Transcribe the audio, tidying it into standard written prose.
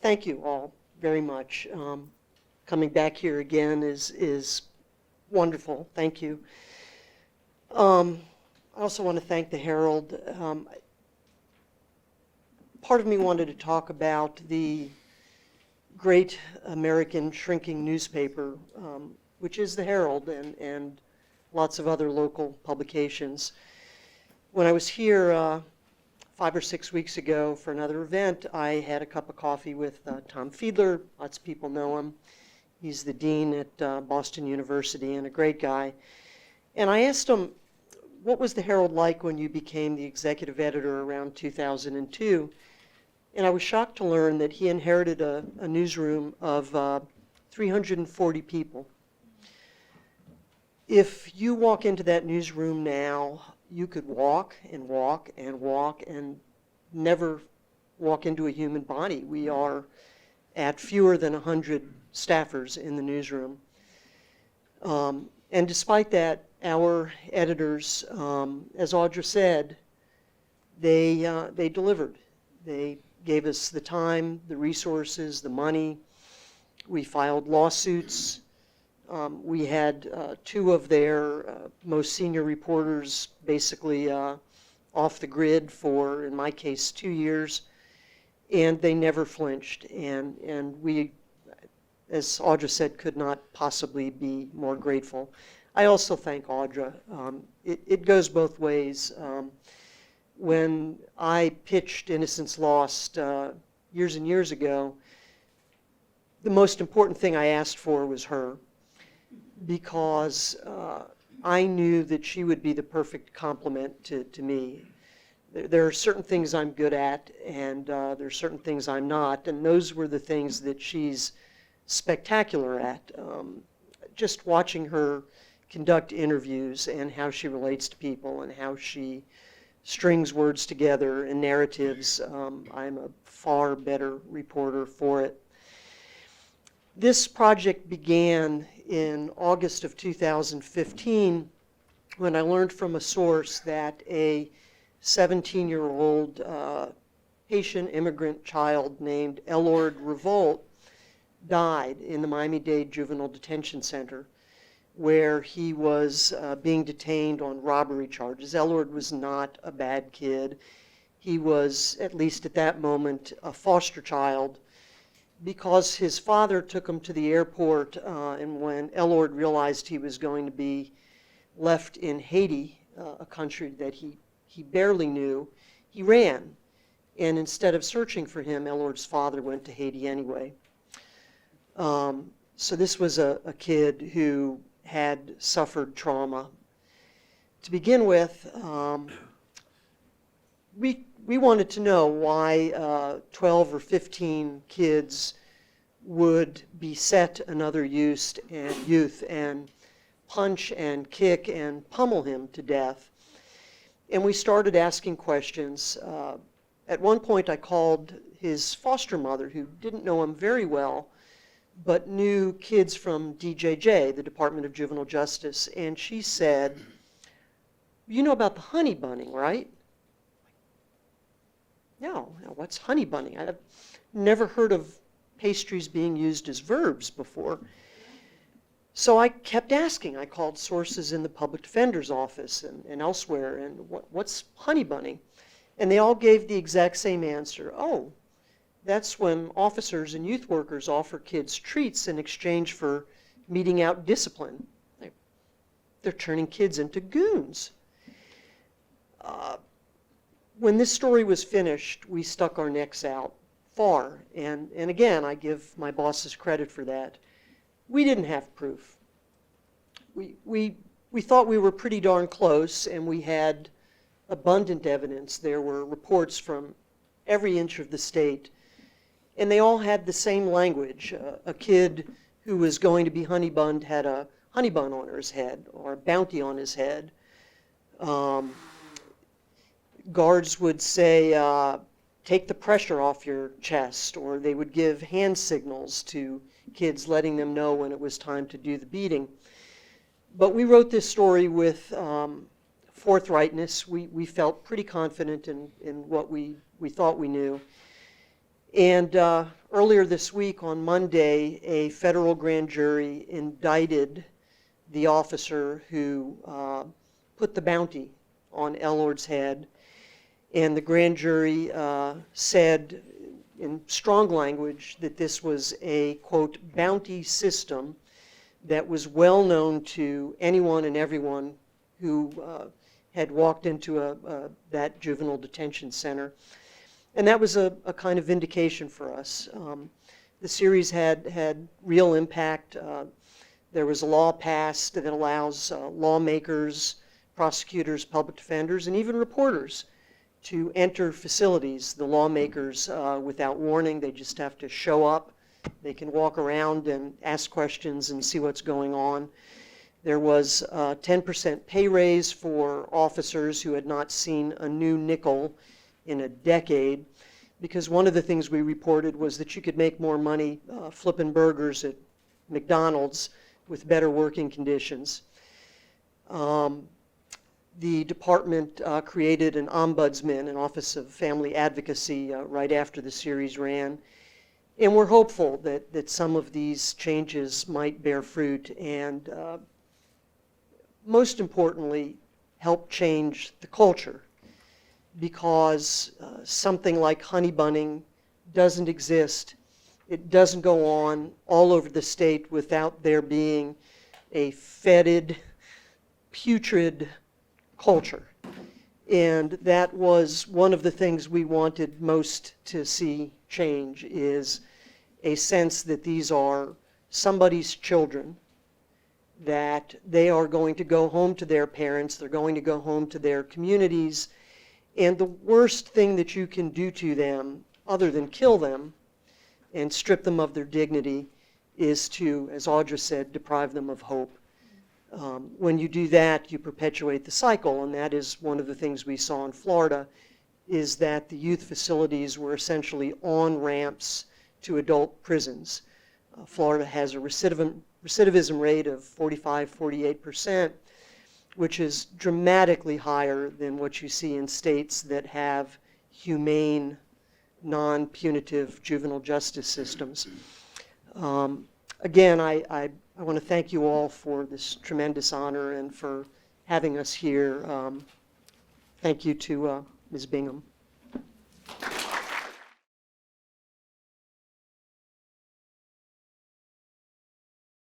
Thank you all very much. Coming back here again is wonderful. Thank you. I also want to thank the Herald. Part of me wanted to talk about the great American shrinking newspaper, which is the Herald and lots of other local publications. When I was here 5 or 6 weeks ago for another event, I had a cup of coffee with Tom Fiedler. Lots of people know him. He's the dean at Boston University and a great guy. And I asked him, what was the Herald like when you became the executive editor around 2002? And I was shocked to learn that he inherited a newsroom of 340 people. If you walk into that newsroom now, you could walk and walk and walk and never walk into a human body. We are at fewer than 100 staffers in the newsroom. And despite that, our editors, as Audra said, they delivered. They gave us the time, the resources, the money. We filed lawsuits. We had 2 of their most senior reporters basically off the grid for, in my case, 2 years, and they never flinched. And we, as Audra said, could not possibly be more grateful. I also thank Audra. It goes both ways. When I pitched Innocence Lost years and years ago, the most important thing I asked for was her, because I knew that she would be the perfect complement to me. There are certain things I'm good at, and there are certain things I'm not, and those were the things that she's spectacular at. Just watching her conduct interviews and how she relates to people and how she strings words together and narratives, I'm a far better reporter for it. This project began in August of 2015 when I learned from a source that a 17-year-old Haitian immigrant child named Elord Revolt died in the Miami-Dade Juvenile Detention Center, where he was being detained on robbery charges. Elord was not a bad kid. He was, at least at that moment, a foster child, because his father took him to the airport, and when Elord realized he was going to be left in Haiti, a country that he barely knew, he ran. And instead of searching for him, Elord's father went to Haiti anyway. So this was a kid who had suffered trauma. To begin with, we wanted to know why 12 or 15 kids would beset another youth and punch and kick and pummel him to death. And we started asking questions. At one point I called his foster mother, who didn't know him very well, but knew kids from DJJ, the Department of Juvenile Justice, and she said, "You know about the honey bunning, right?" No, what's honey bunning? I've never heard of pastries being used as verbs before. So I kept asking. I called sources in the public defender's office and elsewhere, and what's honey bunning? And they all gave the exact same answer. Oh, that's when officers and youth workers offer kids treats in exchange for meting out discipline. They're turning kids into goons. When this story was finished, we stuck our necks out far, and again, I give my bosses credit for that. We didn't have proof. We thought we were pretty darn close, and we had abundant evidence. There were reports from every inch of the state, and they all had the same language. A kid who was going to be honey bunned had a honey bun on his head or a bounty on his head. Guards would say, take the pressure off your chest, or they would give hand signals to kids letting them know when it was time to do the beating. But we wrote this story with forthrightness. We felt pretty confident in what we thought we knew. And Earlier this week, on Monday, a federal grand jury indicted the officer who put the bounty on Elord's head. And the grand jury said in strong language that this was a, quote, bounty system that was well known to anyone and everyone who had walked into that juvenile detention center. And that was a kind of vindication for us. The series had real impact. There was a law passed that allows lawmakers, prosecutors, public defenders, and even reporters to enter facilities. The lawmakers, without warning, they just have to show up. They can walk around and ask questions and see what's going on. There was a 10% pay raise for officers who had not seen a new nickel in a decade, because one of the things we reported was that you could make more money flipping burgers at McDonald's with better working conditions. The department created an ombudsman, an Office of Family Advocacy, right after the series ran. And we're hopeful that some of these changes might bear fruit and, most importantly, help change the culture, because something like honey bunning doesn't exist. It doesn't go on all over the state without there being a fetid, putrid culture. And that was one of the things we wanted most to see change, is a sense that these are somebody's children, that they are going to go home to their parents, they're going to go home to their communities, and the worst thing that you can do to them, other than kill them and strip them of their dignity, is to, as Audra said, deprive them of hope. When you do that, you perpetuate the cycle, and that is one of the things we saw in Florida, is that the youth facilities were essentially on-ramps to adult prisons. Florida has a recidivism rate of 45-48%, which is dramatically higher than what you see in states that have humane, non-punitive juvenile justice systems. Again, I want to thank you all for this tremendous honor and for having us here. Thank you to Ms. Bingham.